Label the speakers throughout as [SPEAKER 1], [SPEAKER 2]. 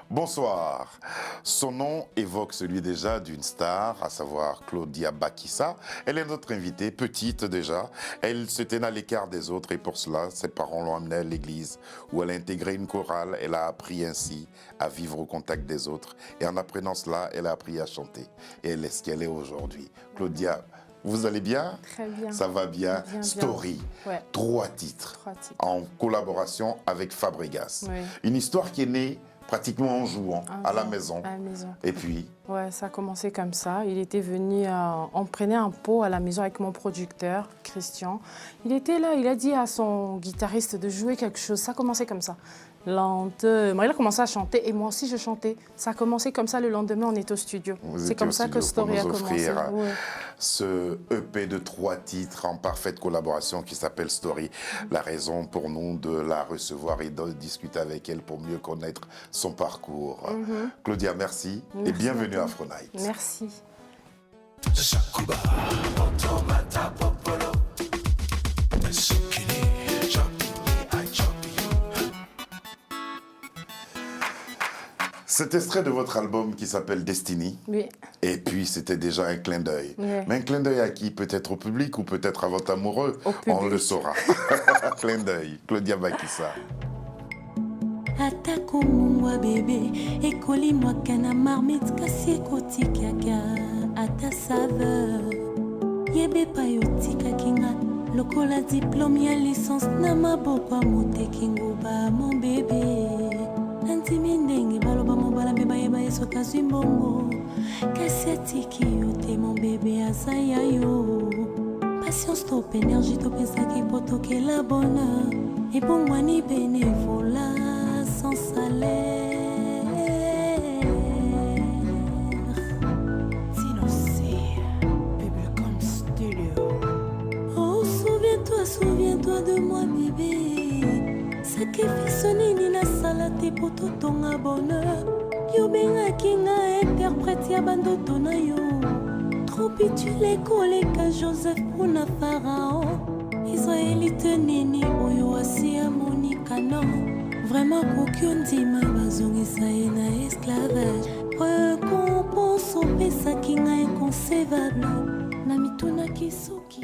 [SPEAKER 1] Bonsoir. Son nom évoque celui déjà d'une star, à savoir Claudia Bakissa. Elle est notre invitée, petite déjà. Elle se tenait à l'écart des autres et pour cela, ses parents l'ont amenée à l'église où elle a intégré une chorale. Elle a appris ainsi à vivre au contact des autres. Et en apprenant cela, elle a appris à chanter. Et elle est ce qu'elle est aujourd'hui. Claudia, vous allez bien?
[SPEAKER 2] Très bien.
[SPEAKER 1] Ça va bien.
[SPEAKER 2] Bien,
[SPEAKER 1] Story,
[SPEAKER 2] bien. Ouais.
[SPEAKER 1] trois titres en collaboration avec Fabregas.
[SPEAKER 2] Oui.
[SPEAKER 1] Une histoire qui est née pratiquement en jouant à la maison.
[SPEAKER 2] À la maison.
[SPEAKER 1] Et puis
[SPEAKER 2] Ouais, ça a commencé comme ça. Il était venu, on prenait un pot à la maison avec mon producteur, Christian. Il était là, il a dit à son guitariste de jouer quelque chose. Ça a commencé comme ça. Lentement. Il a commencé à chanter et moi aussi je chantais. Ça a commencé comme ça, le lendemain on est au studio. C'est comme ça que Story a commencé. Ouais.
[SPEAKER 1] Ce EP de 3 titres en parfaite collaboration qui s'appelle Story. La raison pour nous de la recevoir et de discuter avec elle pour mieux connaître son parcours. Claudia, merci et bienvenue à Afro Night.
[SPEAKER 2] Merci.
[SPEAKER 1] Cet extrait de votre album qui s'appelle Destiny.
[SPEAKER 2] Oui.
[SPEAKER 1] Et puis c'était déjà un clin d'œil.
[SPEAKER 2] Oui.
[SPEAKER 1] Mais un clin d'œil à qui? Peut-être au public ou peut-être à votre amoureux. On le saura. Clin d'œil. Claudia Bakissa.
[SPEAKER 3] Atako mungwa bébé ekoli mwakana marmite kasi ekotikaka ata saveur yebe pa yotikaki nga lokola diplôme ya licence na maboko ya moteki nguba mon bébé nandimi ndenge baloba mobala mpe bayeba ye soki azwi mbongo kasi atiki yo te mon bébé aza ya yo patience top énergie topesaki po tokela bonheur ebongwani bénévola sans salaire. Silencieux, Bubblegum Studio. Oh, souviens-toi de moi, bébé. Sacrifice nini na salate pour totonga bonheur. Yo benga kinga interprète ya bandoto na yo. Trop pitulé koleka Joseph puna Pharaon. Israélite nini oyo asi ya Monica non. Vraiment aucune dima bazongisa ye na esclavage récompense opesa kinga inconcevable na mitunaki soki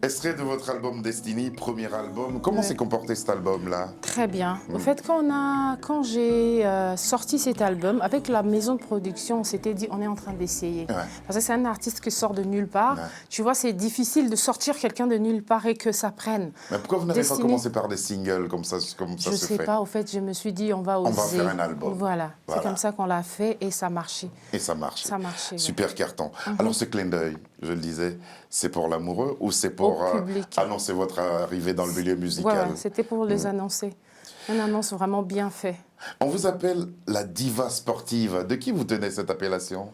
[SPEAKER 1] Extrait de votre album Destiny, premier album. Comment s'est comporté cet album-là?
[SPEAKER 2] Très bien. Au fait, quand j'ai sorti cet album, avec la maison de production, on s'était dit, on est en train d'essayer.
[SPEAKER 1] Ouais.
[SPEAKER 2] Parce que c'est un artiste qui sort de nulle part.
[SPEAKER 1] Ouais.
[SPEAKER 2] Tu vois, c'est difficile de sortir quelqu'un de nulle part et que ça prenne.
[SPEAKER 1] Mais pourquoi vous n'avez pas commencé par des singles comme ça se
[SPEAKER 2] Je ne sais pas. Au fait, je me suis dit, on va oser.
[SPEAKER 1] On va faire un album.
[SPEAKER 2] Voilà. C'est comme ça qu'on l'a fait et ça marchait.
[SPEAKER 1] Et ça marche.
[SPEAKER 2] Ça marchait.
[SPEAKER 1] Super
[SPEAKER 2] ouais.
[SPEAKER 1] carton. Alors ce clin d'œil, je le disais, c'est pour l'amoureux ou c'est pour annoncer votre arrivée dans le milieu musical?
[SPEAKER 2] Voilà, c'était pour les annoncer. Une annonce vraiment bien faite.
[SPEAKER 1] On vous appelle la diva sportive. De qui vous tenez cette appellation?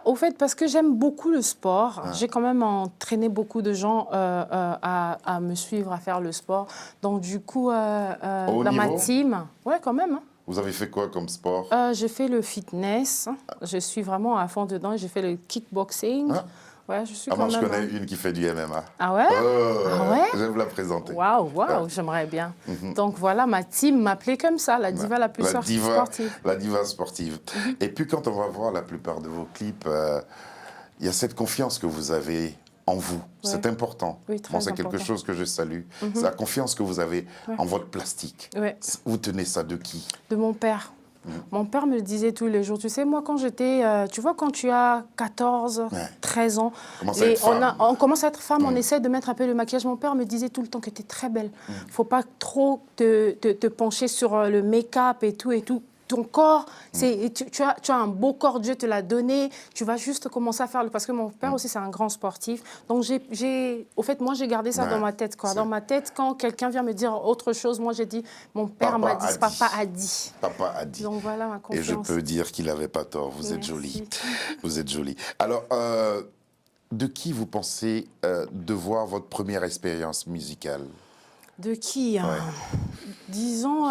[SPEAKER 2] Au fait, parce que j'aime beaucoup le sport. J'ai quand même entraîné beaucoup de gens à me suivre, à faire le sport. Donc du coup, dans ma team, ouais, quand même. Hein.
[SPEAKER 1] Vous avez fait quoi comme sport?
[SPEAKER 2] J'ai fait le fitness. Je suis vraiment à fond dedans. J'ai fait le kickboxing. Ouais, je suis
[SPEAKER 1] moi, je connais une qui fait du MMA.
[SPEAKER 2] Ah ouais? Ah ouais?
[SPEAKER 1] Je vais vous la présenter.
[SPEAKER 2] Waouh, j'aimerais bien. Donc voilà, ma team m'appelait comme ça, la diva la plus sportive.
[SPEAKER 1] La diva sportive. Et puis quand on va voir la plupart de vos clips, il y a cette confiance que vous avez en vous. Ouais. C'est important.
[SPEAKER 2] Oui, très
[SPEAKER 1] c'est quelque chose que je salue. C'est la confiance que vous avez en votre plastique.
[SPEAKER 2] Ouais.
[SPEAKER 1] Vous tenez ça de qui?
[SPEAKER 2] De mon père. Mon père me le disait tous les jours. Tu sais, moi, quand j'étais... tu vois, quand tu as 14, 13 ans, on commence à être femme, on essaie de mettre un peu le maquillage. Mon père me disait tout le temps que tu es très belle. Il ne faut pas trop te pencher sur le make-up et tout et tout. Ton corps, tu as un beau corps, Dieu te l'a donné. Tu vas juste commencer à faire le... Parce que mon père aussi, c'est un grand sportif. Donc, au fait, moi, j'ai gardé ça dans ma tête. Quoi. Dans ma tête, quand quelqu'un vient me dire autre chose, moi, j'ai dit, mon père m'a dit, papa a dit.
[SPEAKER 1] Papa a dit.
[SPEAKER 2] Donc, voilà ma confiance.
[SPEAKER 1] Et je peux dire qu'il n'avait pas tort. Vous êtes jolie. Vous êtes jolie. Alors, de qui vous pensez devoir votre première expérience musicale?
[SPEAKER 2] De qui Disons,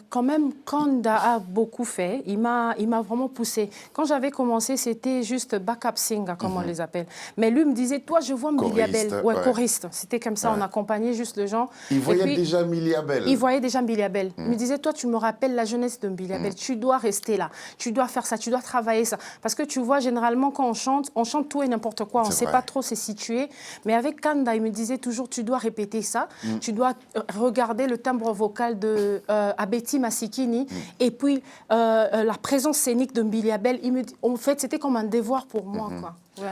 [SPEAKER 2] quand même, Kanda a beaucoup fait. Il m'a vraiment poussé. Quand j'avais commencé, c'était juste backup singer, comme on les appelle. Mais lui me disait, toi, je vois Mbili Abel. Ouais, choriste. C'était comme ça, on accompagnait juste les gens.
[SPEAKER 1] Il voyait déjà Mbili Abel.
[SPEAKER 2] Il voyait déjà Mbili Abel. Il me disait, toi, tu me rappelles la jeunesse de Mbili Abel. Tu dois rester là. Tu dois faire ça. Tu dois travailler ça. Parce que tu vois, généralement, quand on chante tout et n'importe quoi. On ne sait pas trop se situer. Mais avec Kanda, il me disait toujours, tu dois répéter ça. Tu dois regarder le timbre vocal de Abeti Masikini et puis la présence scénique de Mbili Abel. En fait, c'était comme un devoir pour moi. Quoi. Ouais.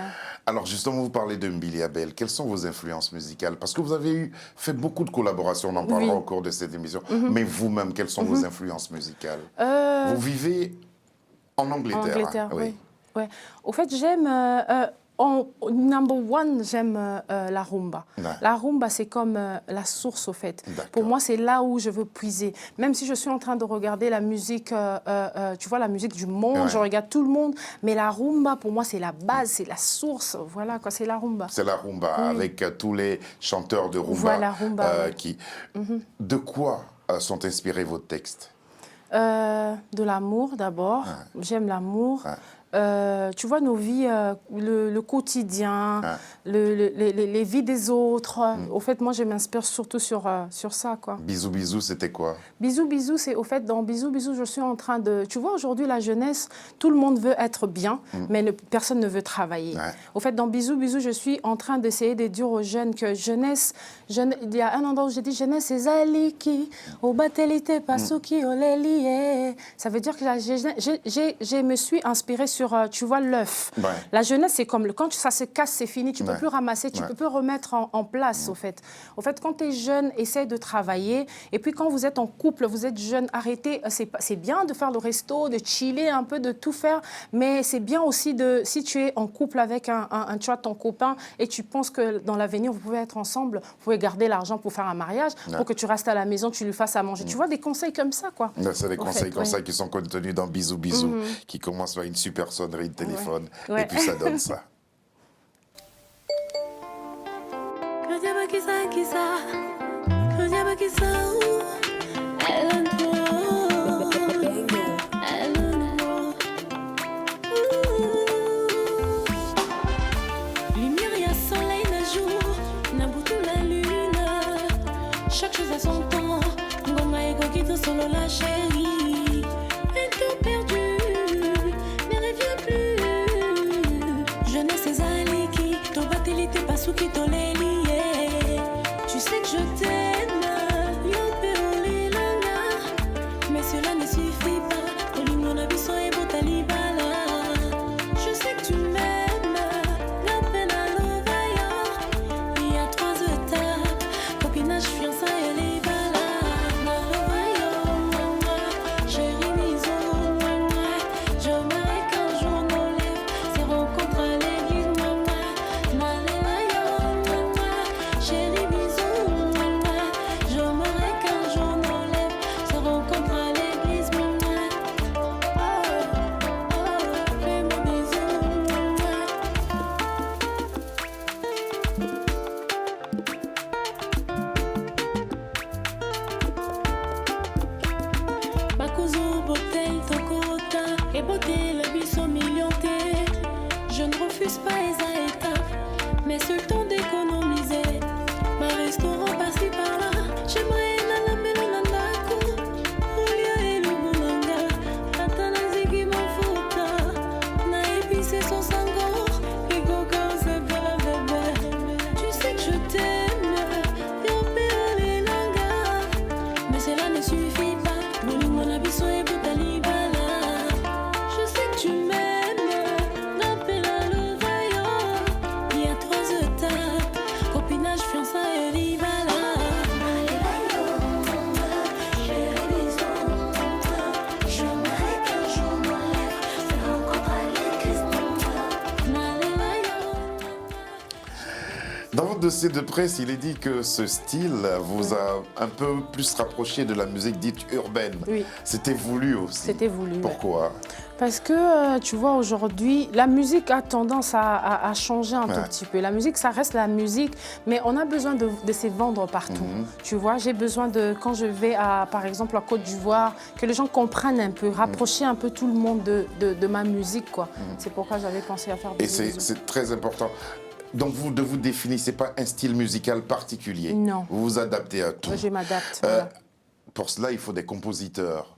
[SPEAKER 1] Alors justement, vous parlez de Mbili Abel. Quelles sont vos influences musicales? Parce que vous avez fait beaucoup de collaborations, on en parlera au cours de cette émission. Mais vous-même, quelles sont vos influences musicales? Vous vivez en Angleterre.
[SPEAKER 2] En Angleterre, oui. Ouais. Au fait, j'aime... number one, j'aime la rumba. Ouais. La rumba, c'est comme la source, au fait. Pour moi, c'est là où je veux puiser. Même si je suis en train de regarder la musique, tu vois, la musique du monde, je regarde tout le monde, mais la rumba, pour moi, c'est la base, c'est la source. Voilà, quoi, c'est la rumba.
[SPEAKER 1] C'est la rumba, avec tous les chanteurs de rumba.
[SPEAKER 2] Voilà, rumba.
[SPEAKER 1] Qui... De quoi sont inspirés vos textes?
[SPEAKER 2] De l'amour, d'abord. J'aime l'amour. Tu vois, nos vies, le quotidien, les vies des autres. Au fait, moi, je m'inspire surtout sur ça, quoi.
[SPEAKER 1] Bisous, bisous, c'était quoi?
[SPEAKER 2] Bisous, bisous, c'est au fait, dans Bisous, bisous, je suis en train de... Tu vois, aujourd'hui, la jeunesse, tout le monde veut être bien, mais personne ne veut travailler. Au fait, dans Bisous, bisous, je suis en train d'essayer de dire aux jeunes que jeunesse... il y a un endroit où j'ai dit jeunesse, c'est Zaliki, au batelité, pasuki, oleli. Ça veut dire que je me suis inspirée sur, tu vois, l'œuf. La jeunesse, c'est comme quand ça se casse, c'est fini, tu ne peux plus ramasser, tu ne peux plus remettre en place, au fait. Au fait, quand tu es jeune, essaie de travailler. Et puis, quand vous êtes en couple, vous êtes jeune, arrêtez. C'est bien de faire le resto, de chiller un peu, de tout faire. Mais c'est bien aussi si tu es en couple avec tu vois, ton copain et tu penses que dans l'avenir, vous pouvez être ensemble, vous pouvez garder l'argent pour faire un mariage, pour que tu restes à la maison, tu lui fasses à manger. Tu vois, des conseils comme ça, quoi.
[SPEAKER 1] C'est des conseils comme ça qui sont contenus dans Bisous, bisous, qui commencent par une super sonnerie de téléphone. Et puis, ça donne ça.
[SPEAKER 3] Lumière, y a soleil, le jour, n'a boutou la lune. Chaque chose a son temps. Ngonga ego quitte solo la chérie. Et tout perdu, ne revient plus. Jeunesse et Zaliki, ton batélité pas sous qui t'en est lié. Tu sais que je t'aime, mais cela ne suffit pas. Au limon abisso et botalibala. Je sais que tu m'aimes, la peine à l'ovaillard. Il y a 3 étapes, copinage, fiançailles et les balades. Chérie, bisous, je m'arrête qu'un jour nos lèvres se rencontrent à l'église. Chérie, bisous, je m'arrête qu'un jour nos lèvres se rencontrent à l'église. Fais-moi bisous. Bakuzu, botel, tokota, et beauté, la biso millionté. Je ne refuse pas les étapes, mais c'est le temps d'économiser. Ma restaurant par-ci par-là, j'aimerais la melonandako. Olia et le boulanga, atana zigi mafuta. Na épicé son sango, et coca c'est bien la bébé. Tu sais que je t'aime, yopé les langas, mais cela ne suffit pas. Mon abisso et botalibala. Je sais que tu m'aimes, rappelle à l'ovaillard. Il y a 3 étapes.
[SPEAKER 1] Dans votre dossier de presse, il est dit que ce style vous a un peu plus rapproché de la musique dite urbaine.
[SPEAKER 2] Oui.
[SPEAKER 1] C'était voulu aussi.
[SPEAKER 2] C'était voulu.
[SPEAKER 1] Pourquoi?
[SPEAKER 2] Parce que, tu vois, aujourd'hui, la musique a tendance à changer un tout petit peu. La musique, ça reste la musique, mais on a besoin de se vendre partout. Tu vois, j'ai besoin de, quand je vais, par exemple, à Côte d'Ivoire, que les gens comprennent un peu, rapprocher un peu tout le monde de ma musique, quoi. C'est pourquoi j'avais pensé à faire des
[SPEAKER 1] Et c'est très important. Donc, vous ne vous définissez pas un style musical particulier?
[SPEAKER 2] Non.
[SPEAKER 1] Vous vous adaptez à tout?
[SPEAKER 2] Je m'adapte, voilà.
[SPEAKER 1] Pour cela, il faut des compositeurs.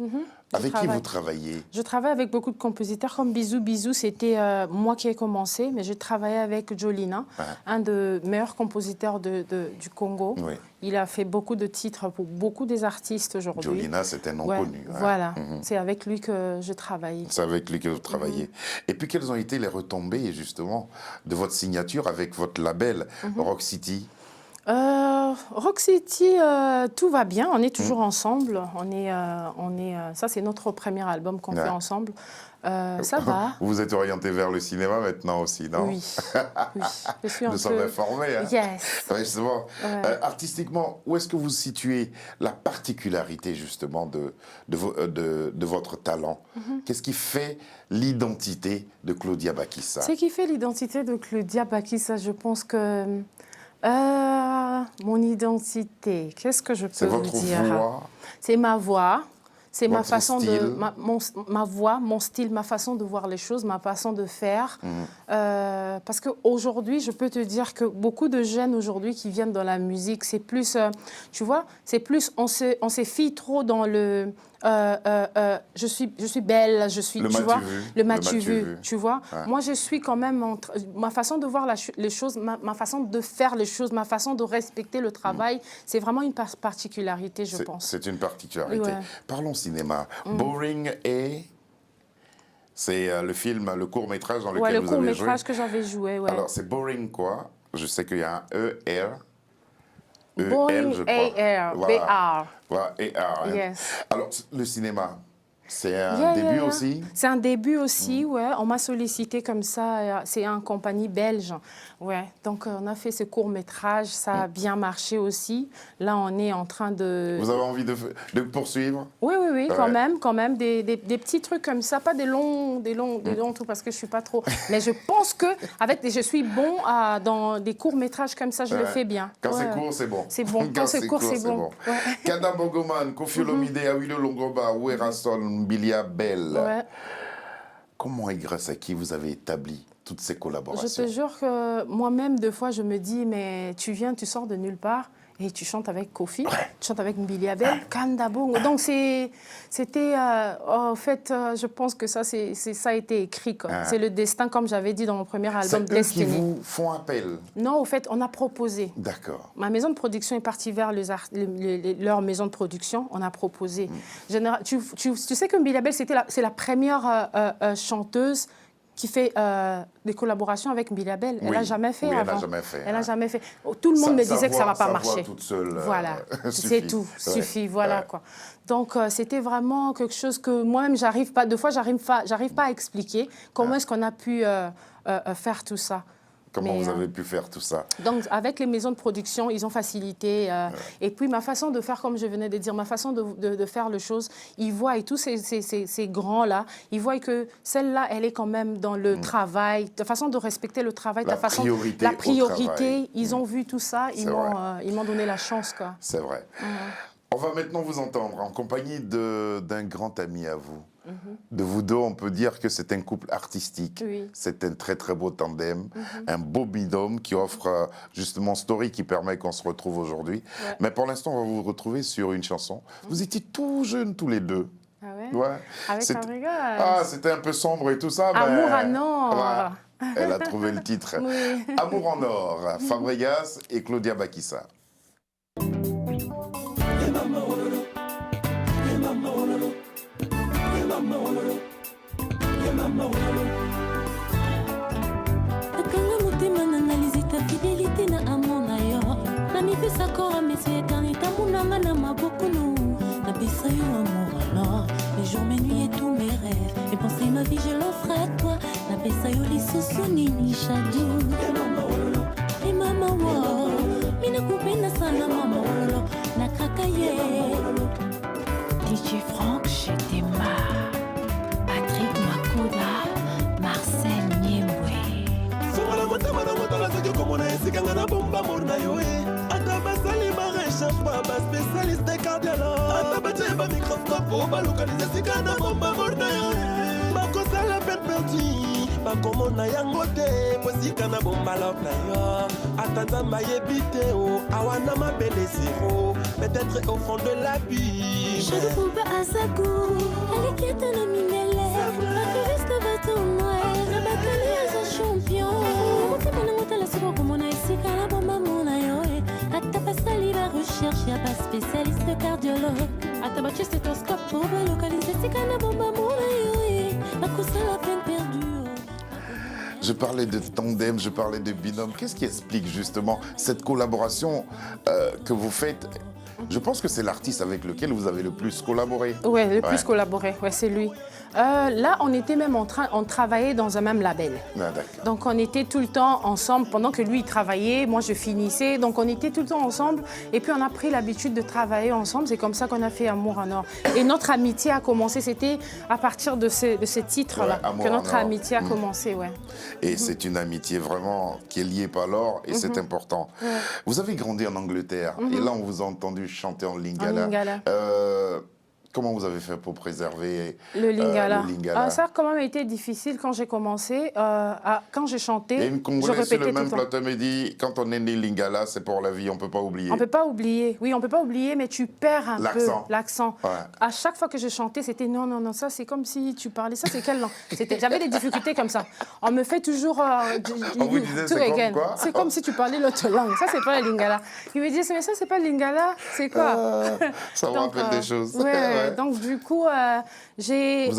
[SPEAKER 1] Avec qui vous travaillez? Je
[SPEAKER 2] travaille avec beaucoup de compositeurs, comme Bisou Bisou, c'était moi qui ai commencé, mais j'ai travaillé avec Jolina, un des meilleurs compositeurs du Congo. Oui. Il a fait beaucoup de titres pour beaucoup des artistes aujourd'hui.
[SPEAKER 1] Jolina, c'est un nom connu.
[SPEAKER 2] Voilà, c'est avec lui que je travaille.
[SPEAKER 1] C'est avec lui que vous travaillez. Et puis, quelles ont été les retombées, justement, de votre signature avec votre label Rock City?
[SPEAKER 2] Rock City, tout va bien. On est toujours ensemble. Ça, c'est notre premier album qu'on fait ensemble. Ça va.
[SPEAKER 1] Vous êtes orienté vers le cinéma maintenant aussi, non?
[SPEAKER 2] Oui. Je suis
[SPEAKER 1] Nous sommes informés. Hein?
[SPEAKER 2] Yes.
[SPEAKER 1] Justement, artistiquement, où est-ce que vous situez la particularité justement de votre talent? Qu'est-ce qui fait l'identité de Claudia Bakissa?
[SPEAKER 2] Ce qui fait l'identité de Claudia Bakissa, je pense que... mon identité, qu'est-ce que je peux vous dire?
[SPEAKER 1] C'est votre voix?
[SPEAKER 2] C'est ma voix, c'est ma façon
[SPEAKER 1] style.
[SPEAKER 2] ma voix, mon style, ma façon de voir les choses, ma façon de faire. Parce qu'aujourd'hui, je peux te dire que beaucoup de jeunes aujourd'hui qui viennent dans la musique, c'est plus, tu vois, c'est plus, on se fie trop dans le... je suis belle, je suis, tu vois, le m'as-tu vu, tu vois. Moi, je suis quand même, ma façon de voir les choses, ma façon de faire les choses, ma façon de respecter le travail, c'est vraiment une particularité, je pense.
[SPEAKER 1] C'est une particularité. Parlons cinéma. Boring et... C'est le film, le court-métrage dans lequel vous avez joué.
[SPEAKER 2] Le court-métrage que j'avais joué,
[SPEAKER 1] Alors, c'est Boring quoi? Je sais qu'il y a un E-R.
[SPEAKER 2] Boring, A-R, B-R.
[SPEAKER 1] Voilà, A-R.
[SPEAKER 2] Yes.
[SPEAKER 1] Alors, le cinéma, c'est un début aussi?
[SPEAKER 2] C'est un début aussi, ouais. On m'a sollicité comme ça. C'est une compagnie belge. Ouais. Donc, on a fait ce court-métrage. Ça a bien marché aussi. Là, on est en train de...
[SPEAKER 1] Vous avez envie de poursuivre? Oui,
[SPEAKER 2] quand même. Des petits trucs comme ça. Pas des longs trucs parce que je ne suis pas trop... Mais je pense que je suis bon dans des courts-métrages comme ça. Je le fais bien.
[SPEAKER 1] Quand c'est court, c'est bon.
[SPEAKER 2] C'est bon. Quand c'est court, c'est bon.
[SPEAKER 1] Kada Bogoman, Koffi Olomide, Awilo Longoba, Werrason, Bilia Bell. Comment et grâce à qui vous avez établi toutes ces collaborations?
[SPEAKER 2] Je te jure que moi-même, deux fois, je me dis, mais tu sors de nulle part et tu chantes avec Koffi, tu chantes avec Bilia Bell, Kanda Bongo. Donc, c'était, en fait, je pense que ça a été écrit. C'est le destin, comme j'avais dit dans mon premier album, Destiny.
[SPEAKER 1] C'est eux qui vous font appel?
[SPEAKER 2] Non, au fait, on a proposé.
[SPEAKER 1] D'accord.
[SPEAKER 2] Ma maison de production est partie vers leur maison de production. On a proposé. Tu sais que Bilia Bell, c'est la première chanteuse qui fait des collaborations avec Bilia Bell. Elle n'a jamais fait avant. Elle n'a jamais fait. Tout le monde me disait que ça ne va pas marcher.
[SPEAKER 1] Toute seule,
[SPEAKER 2] voilà, c'est tout, suffit, voilà quoi. Donc c'était vraiment quelque chose que moi-même j'arrive pas. Deux fois, j'arrive pas à expliquer comment est-ce qu'on a pu faire tout ça.
[SPEAKER 1] Comment vous avez pu faire tout ça?
[SPEAKER 2] Donc, avec les maisons de production, ils ont facilité. Et puis, ma façon de faire, comme je venais de dire, ma façon de faire les choses, ils voient, et tous ces grands-là, ils voient que celle-là, elle est quand même dans le travail, ta façon de respecter le travail, la priorité. Ils ont vu tout ça, ils m'ont donné la chance, quoi.
[SPEAKER 1] C'est vrai. On va maintenant vous entendre en compagnie d'un grand ami à vous. De vous deux, on peut dire que c'est un couple artistique. C'est un très très beau tandem, un beau binôme qui offre justement Story qui permet qu'on se retrouve aujourd'hui. Mais pour l'instant, on va vous retrouver sur une chanson. Vous étiez tout jeunes tous les deux.
[SPEAKER 2] Ah ouais? Avec un regard.
[SPEAKER 1] C'était un peu sombre et tout ça.
[SPEAKER 2] Amour en or.
[SPEAKER 1] Elle a trouvé le titre. Amour en or, Fabregas et Claudia Bakissa.
[SPEAKER 3] Nakanga motema nanga ta fidélité na amour na yo namipesa kora meso eternité amunanga na maboko no napesa yo amour alors mes jours mes nuits et tous mes rêves et penser ma vie je l'offre à toi napesa yo lisusu nini chadu mama wo mina kupenda sana mama wololo na kakaye DJ Franck chez Tema Patrick Makoda Marcel Niembwe
[SPEAKER 4] Sola motama na motala soki komona esikanga na bomba morna yo ata basali maréchage pa baspécialiste cardiologue ata batie bamicroscope po balokalize esika na bomba morna yo bakosala peine perdue bakomona yango te po esika na bomba lok na yo ata nzambe ayebi te o awana mabele zero peut-être au fond de la vie
[SPEAKER 3] Shadukuba azaku aliketa na mindele bakarista batonoe rabatale aza champion motema na motala soko komona esika na bomba mona yo ata basali ba recherche ya baspécialiste cardiologue ata batie stéthoscope po balokalize esika na bomba mona yo bakosala peine perdue.
[SPEAKER 1] Je parlais de tandem, je parlais de binôme. Qu'est-ce qui explique justement cette collaboration que vous faites? Je pense que c'est l'artiste avec lequel vous avez le plus collaboré.
[SPEAKER 2] Oui, le plus collaboré, ouais, c'est lui. Là, on était même on travaillait dans un même label.
[SPEAKER 1] Ah,
[SPEAKER 2] donc, on était tout le temps ensemble. Pendant que lui, il travaillait, moi, je finissais. Donc, on était tout le temps ensemble. Et puis, on a pris l'habitude de travailler ensemble. C'est comme ça qu'on a fait Amour en Or. Et notre amitié a commencé, c'était à partir de ce titre-là que notre amitié a commencé. Ouais.
[SPEAKER 1] Et c'est une amitié vraiment qui est liée par l'or et c'est important. Ouais. Vous avez grandi en Angleterre et là, on vous a entendu chanter en lingala.
[SPEAKER 2] En lingala.
[SPEAKER 1] Comment vous avez fait pour préserver
[SPEAKER 2] le lingala? Ça a quand même été difficile quand j'ai commencé. Quand j'ai chanté,
[SPEAKER 1] et une Congolaise sur le même plateau me dit, quand on est né lingala, c'est pour la vie, on ne peut pas oublier.
[SPEAKER 2] On ne peut pas oublier, oui, on ne peut pas oublier, mais tu perds un peu l'accent.
[SPEAKER 1] Ouais.
[SPEAKER 2] À chaque fois que je chantais, c'était non, ça c'est comme si tu parlais, ça c'est quelle langue? J'avais des difficultés comme ça. On me fait toujours...
[SPEAKER 1] on vous disait,
[SPEAKER 2] c'est comme si tu parlais l'autre langue, ça c'est pas le lingala. Il me disait, mais ça c'est pas le lingala, c'est quoi?
[SPEAKER 1] Ça me rappelle des choses.
[SPEAKER 2] Ouais. Donc, du coup, j'ai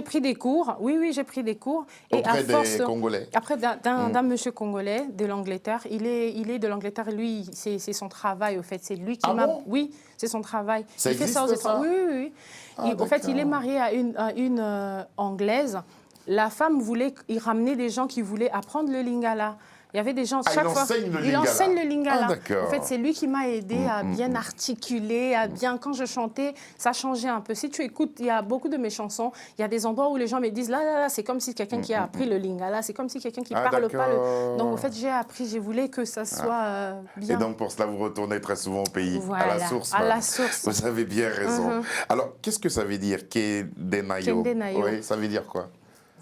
[SPEAKER 2] pris des cours. Oui, j'ai pris des cours.
[SPEAKER 1] Auprès des Congolais?
[SPEAKER 2] Après, d'un monsieur congolais de l'Angleterre. Il est de l'Angleterre. Lui, c'est son travail, au fait. C'est lui qui m'a...
[SPEAKER 1] Bon?
[SPEAKER 2] Oui, c'est son travail.
[SPEAKER 1] Ça existe, ça?
[SPEAKER 2] Oui. En fait, il est marié à une Anglaise. La femme voulait... Il ramenait des gens qui voulaient apprendre le lingala. Il y avait des gens, chaque fois, il enseigne le lingala. En fait, c'est lui qui m'a aidé à bien articuler, à bien, quand je chantais, ça changeait un peu. Si tu écoutes, il y a beaucoup de mes chansons, il y a des endroits où les gens me disent, là, c'est comme si quelqu'un qui a appris le lingala, c'est comme si quelqu'un qui parle pas le... Donc, en fait, j'ai appris, j'ai voulu que ça soit bien.
[SPEAKER 1] Et donc, pour cela, vous retournez très souvent au pays,
[SPEAKER 2] voilà,
[SPEAKER 1] à la source.
[SPEAKER 2] À la source.
[SPEAKER 1] Vous avez bien raison. Alors, qu'est-ce que ça veut dire, Kendenayo? Oui, ça veut dire quoi?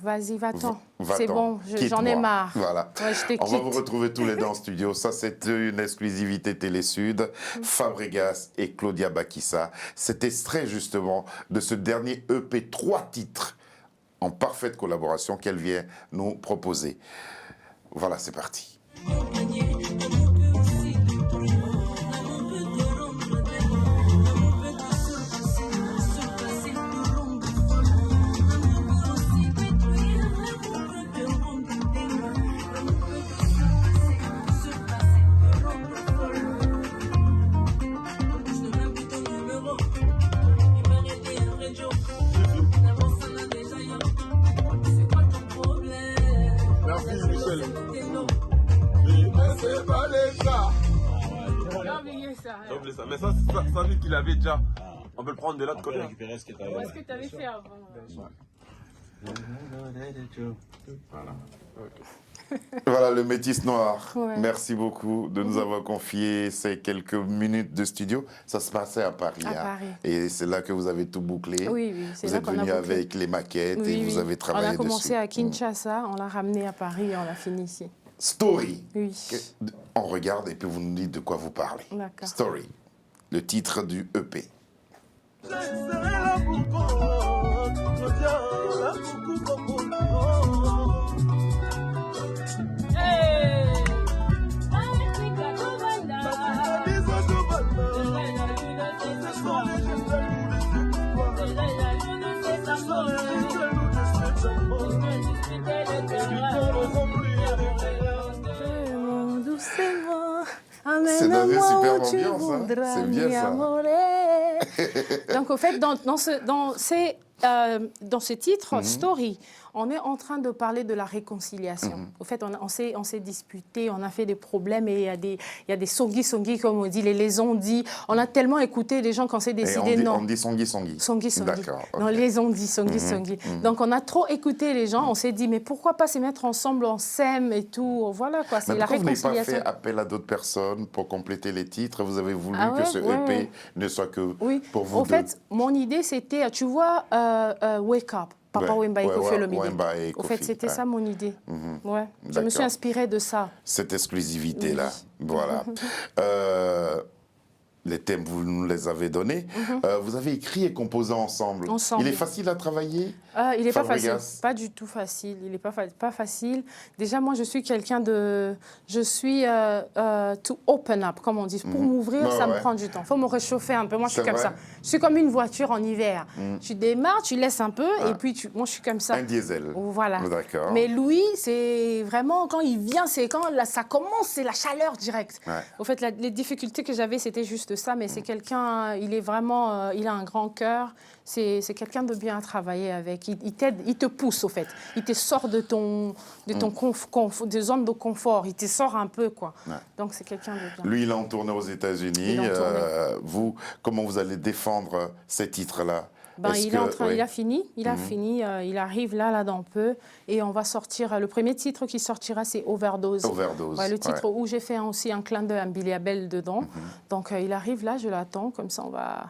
[SPEAKER 2] Vas-y, va-t'en. C'est bon, j'en ai marre.
[SPEAKER 1] Voilà.
[SPEAKER 2] Ouais, je te quitte.
[SPEAKER 1] On va vous retrouver tous les deux en studio. Ça, c'est une exclusivité Télé-Sud. Fabregas et Claudia Bakissa. C'est extrait, justement, de ce dernier EP, 3 titres en parfaite collaboration qu'elle vient nous proposer. Voilà, c'est parti.
[SPEAKER 5] Mais ça vu qu'il avait déjà. On peut le prendre de l'autre côté.
[SPEAKER 2] Ce que tu avais fait avant.
[SPEAKER 1] Voilà. Voilà le Métis Noir. Ouais. Merci beaucoup de nous avoir confié ces quelques minutes de studio. Ça se passait à Paris.
[SPEAKER 2] Paris.
[SPEAKER 1] Et c'est là que vous avez tout bouclé.
[SPEAKER 2] Oui, c'est
[SPEAKER 1] vous
[SPEAKER 2] là
[SPEAKER 1] êtes
[SPEAKER 2] qu'on a
[SPEAKER 1] venu
[SPEAKER 2] bouclé.
[SPEAKER 1] avec les maquettes et vous avez travaillé dessus.
[SPEAKER 2] On a commencé à Kinshasa, on l'a ramené à Paris et on l'a fini ici.
[SPEAKER 1] Story.
[SPEAKER 2] Oui.
[SPEAKER 1] On regarde et puis vous nous dites de quoi vous parlez.
[SPEAKER 2] D'accord. Story.
[SPEAKER 1] Le titre du EP. C'est dans une superbe ambiance, hein. C'est bien ça.
[SPEAKER 2] Donc au fait, dans ce titre, Story, on est en train de parler de la réconciliation. Au fait, on s'est disputé, on a fait des problèmes et il y a des songi, comme on dit, les on-dit. On a tellement écouté des gens qu'on s'est décidé, non.
[SPEAKER 1] On dit songi.
[SPEAKER 2] Songi.
[SPEAKER 1] D'accord.
[SPEAKER 2] Non, les on-dit, songi. Donc, on a trop écouté les gens, on s'est dit, mais pourquoi pas se mettre ensemble, on s'aime et tout. Voilà, quoi, c'est la réconciliation.
[SPEAKER 1] Vous n'avez pas fait appel à d'autres personnes pour compléter les titres? Vous avez voulu que ce EP ne soit que pour vous deux?
[SPEAKER 2] En fait, mon idée, c'était, tu vois, Wake Up. Papa Wemba et Koffi Olomide. Au fait, c'était ça mon idée. Ouais. Je me suis inspirée de ça.
[SPEAKER 1] Cette exclusivité-là, voilà. Les thèmes, vous nous les avez donnés. Vous avez écrit et composé ensemble. Il est facile à travailler?
[SPEAKER 2] Il n'est pas facile. Pas du tout facile. Il n'est pas facile. Déjà, moi, je suis quelqu'un de... Je suis to open up, comme on dit. Pour m'ouvrir, ça me prend du temps. Il faut me réchauffer un peu. Moi, je suis comme ça. Je suis comme une voiture en hiver. Tu démarres, tu laisses un peu, et puis moi, je suis comme ça.
[SPEAKER 1] Un diesel.
[SPEAKER 2] Voilà.
[SPEAKER 1] D'accord.
[SPEAKER 2] Mais Louis, c'est vraiment... Quand il vient, c'est quand ça commence, c'est la chaleur directe. Au fait, les difficultés que j'avais, c'était juste ça, mais c'est quelqu'un, il est vraiment, il a un grand cœur, c'est quelqu'un de bien à travailler avec, il t'aide, il te pousse au fait, il te sort de ton de zone de confort, il te sort un peu quoi. Donc c'est quelqu'un de bien.
[SPEAKER 1] Lui, il est en tournée aux États-Unis. Vous, comment vous allez défendre ces titres-là?
[SPEAKER 2] Il a fini, il arrive là dans peu, et on va sortir, le premier titre qui sortira, c'est Overdose. Le titre où j'ai fait aussi un clin d'œil à Billy Abel dedans. Donc il arrive là, je l'attends, comme ça on va...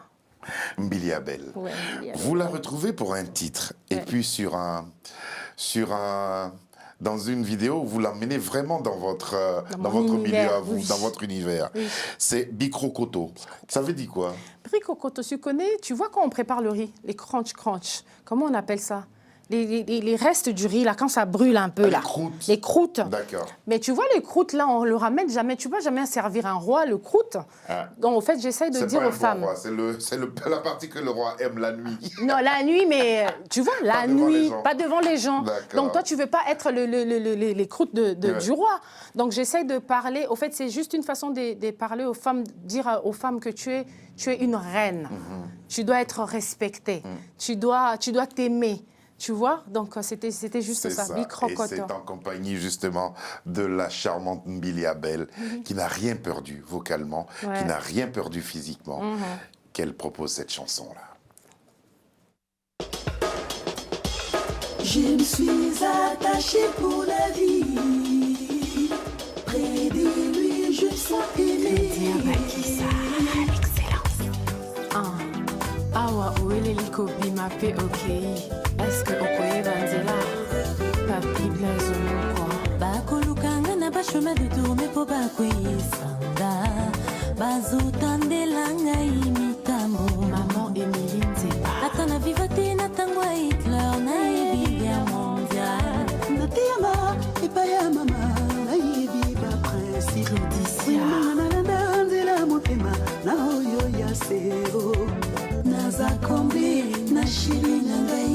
[SPEAKER 1] Billy Abel. Vous la retrouvez pour un titre, et puis dans une vidéo, vous l'amenez vraiment dans votre milieu à vous, dans votre univers. C'est Bikrokoto. Ça veut dire quoi?
[SPEAKER 2] Bikrokoto, tu vois quand on prépare le riz, les crunch, comment on appelle ça? Les restes du riz, là, quand ça brûle un peu, là. Les croûtes.
[SPEAKER 1] D'accord.
[SPEAKER 2] Mais tu vois, les croûtes, là, on le ramène jamais. Tu ne vas jamais servir un roi, le croûte. Donc, en fait, j'essaye de dire aux femmes...
[SPEAKER 1] C'est la partie que le roi aime la nuit.
[SPEAKER 2] Non, la nuit, mais tu vois, la nuit, pas devant les gens. Donc, toi, tu ne veux pas être les croûtes du roi. Donc, j'essaye de parler... Au fait, c'est juste une façon de parler aux femmes, dire aux femmes que tu es une reine. Tu dois être respectée. Tu dois t'aimer. Tu vois, donc c'était juste ça, Bikrokoto.
[SPEAKER 1] Et c'est en compagnie justement de la charmante Billy Abel, qui n'a rien perdu vocalement, qui n'a rien perdu physiquement, qu'elle propose cette chanson-là.
[SPEAKER 3] Je me suis attachée pour la vie, près de lui je sens aimée.
[SPEAKER 2] Excellence. Awa ueleli kobi mape okei. Est-ce que okoye banzela? Papi blazo moko.
[SPEAKER 3] Bakolukanga na bachema de tourner po bakoyesanga. Bazotandela ngai mitambo.
[SPEAKER 2] Maman Emilie Nzeba.
[SPEAKER 3] Ata na viva te na tango ya Hitler na yebi guerre mondiale. Natiama epa ya mama na yebi ba prince
[SPEAKER 2] Claudicia.
[SPEAKER 3] Na nzela motema na oyo ya sero. Naza kombe na shiri na ngai.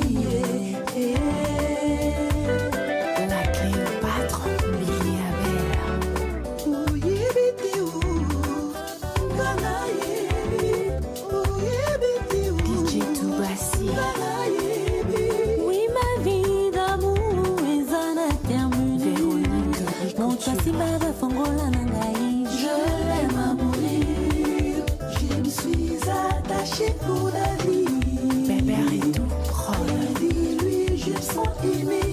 [SPEAKER 2] La Cléopâtre, Billy Abel. DJ Toubassi.
[SPEAKER 3] Oui, ma vie d'amour est en terminée.
[SPEAKER 2] Véronique
[SPEAKER 3] Mon tassiba va fongola na ngai. Je l'aime à mourir. Je me suis attachée pour la vie.
[SPEAKER 2] Bébé Ritou,
[SPEAKER 3] Près de lui, je me sens aimée.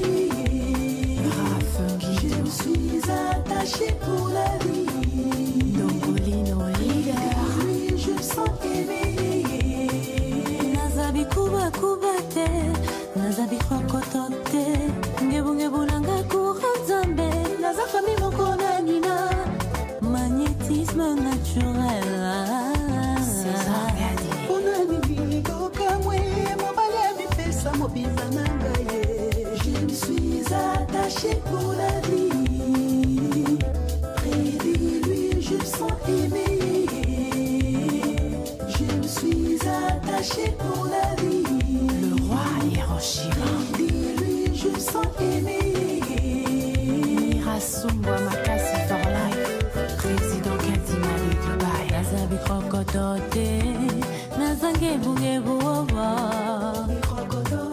[SPEAKER 3] Je me suis attachée pour la vie.
[SPEAKER 2] Dongolino Leader.
[SPEAKER 3] Lui, je me sens aimée. Nazabi kuba te, nazabi krokoto te. Ngebu nanga kuranzambe, naza fami moko na nina. Magnétisme naturel. Je me suis attachée pour la vie. Près de lui, je me sens aimée. Je me suis attachée pour la vie.
[SPEAKER 2] Le roi Hiroshima.
[SPEAKER 3] Près de lui, je me sens aimée.
[SPEAKER 2] Mirasumba Makasi for life. Président Kadima de Dubaï.
[SPEAKER 3] Nazabi krokotote, nazangebu oba.
[SPEAKER 2] Krokoto.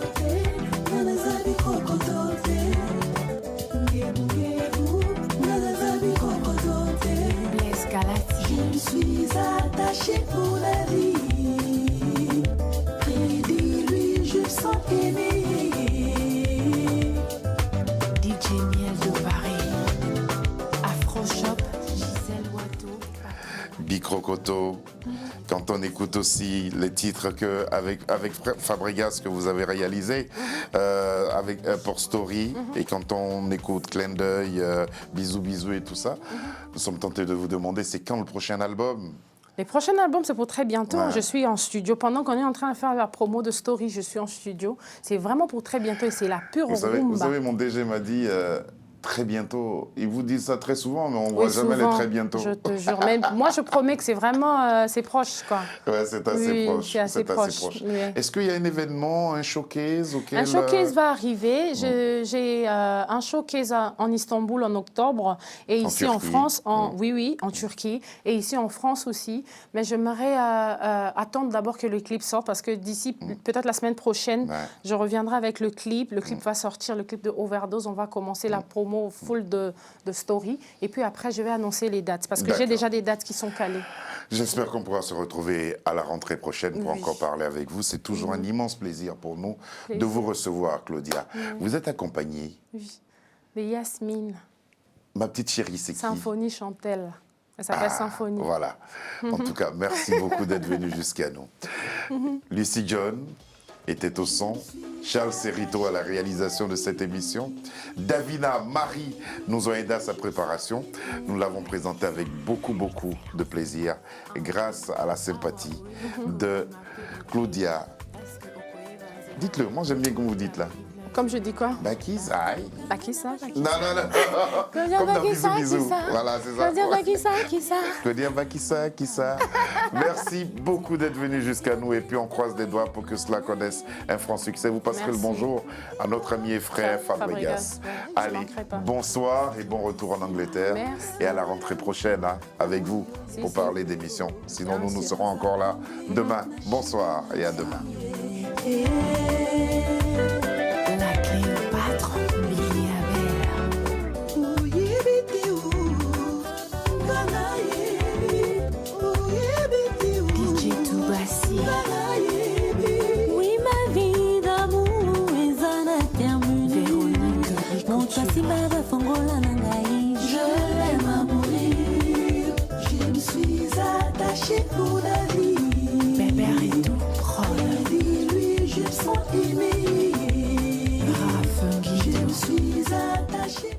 [SPEAKER 1] Crocoto, quand on écoute aussi les titres avec Fabregas que vous avez réalisé pour Story, et quand on écoute Clin d'œil, Bisous Bisous et tout ça, nous sommes tentés de vous demander c'est quand le prochain album?
[SPEAKER 2] Les prochains albums, c'est pour très bientôt.
[SPEAKER 1] Ouais.
[SPEAKER 2] Je suis en studio. Pendant qu'on est en train de faire la promo de Story, je suis en studio. C'est vraiment pour très bientôt et c'est la pure rumba.
[SPEAKER 1] Vous savez, mon DG m'a dit très bientôt. Ils vous disent ça très souvent, mais on ne voit jamais
[SPEAKER 2] souvent,
[SPEAKER 1] les très bientôt.
[SPEAKER 2] Je te jure. Mais moi, je promets que c'est vraiment c'est proche, quoi.
[SPEAKER 1] Ouais, c'est assez proche.
[SPEAKER 2] C'est assez proche. Oui.
[SPEAKER 1] Est-ce qu'il y a un événement, un showcase auquel...
[SPEAKER 2] Un showcase va arriver. J'ai un showcase en Istanbul en octobre et ici en France, en Turquie et ici en France aussi. Mais j'aimerais attendre d'abord que le clip sorte parce que d'ici peut-être la semaine prochaine, je reviendrai avec le clip. Le clip va sortir, le clip de Overdose. On va commencer la promo full de Story. Et puis après, je vais annoncer les dates parce que j'ai déjà des dates qui sont calées.
[SPEAKER 1] J'espère qu'on pourra se retrouver à la rentrée prochaine pour encore parler avec vous. C'est toujours un immense plaisir pour nous de vous recevoir, Claudia. Vous êtes accompagnée
[SPEAKER 2] de Yasmine.
[SPEAKER 1] Ma petite chérie, c'est qui?
[SPEAKER 2] Symphonie Chantelle. Elle s'appelle Symphonie.
[SPEAKER 1] Voilà. En tout cas, merci beaucoup d'être venue jusqu'à nous. Lucy John était au son, Charles Serrito à la réalisation de cette émission, Davina, Marie nous ont aidé à sa préparation. Nous l'avons présentée avec beaucoup de plaisir grâce à la sympathie de Claudia. Dites-le, moi j'aime bien comme vous dites là.
[SPEAKER 2] Comme je dis quoi?
[SPEAKER 1] Bakisai.
[SPEAKER 2] Bakissa.
[SPEAKER 1] Non. Comme dans Bisous Bisous. Voilà, c'est ça. Claudia Bakissa. Merci beaucoup d'être venu jusqu'à nous et puis on croise les doigts pour que cela connaisse un franc succès. Vous passerez le bonjour à notre ami et frère Fabregas. Allez, bonsoir et bon retour en Angleterre.
[SPEAKER 2] Merci.
[SPEAKER 1] Et à la rentrée prochaine avec vous pour parler d'émissions. Sinon, nous serons encore là demain. Bonsoir et à demain.
[SPEAKER 3] La Cléopâtre, DJ Toubassi. Oui, ma vie d'amour est un terminé. Mon chassis va fongola nangaï. Je l'aime à mourir. Je me suis attachée pour la vie. Bébé et tout, lui, je me sens aimée. Je me suis attachée.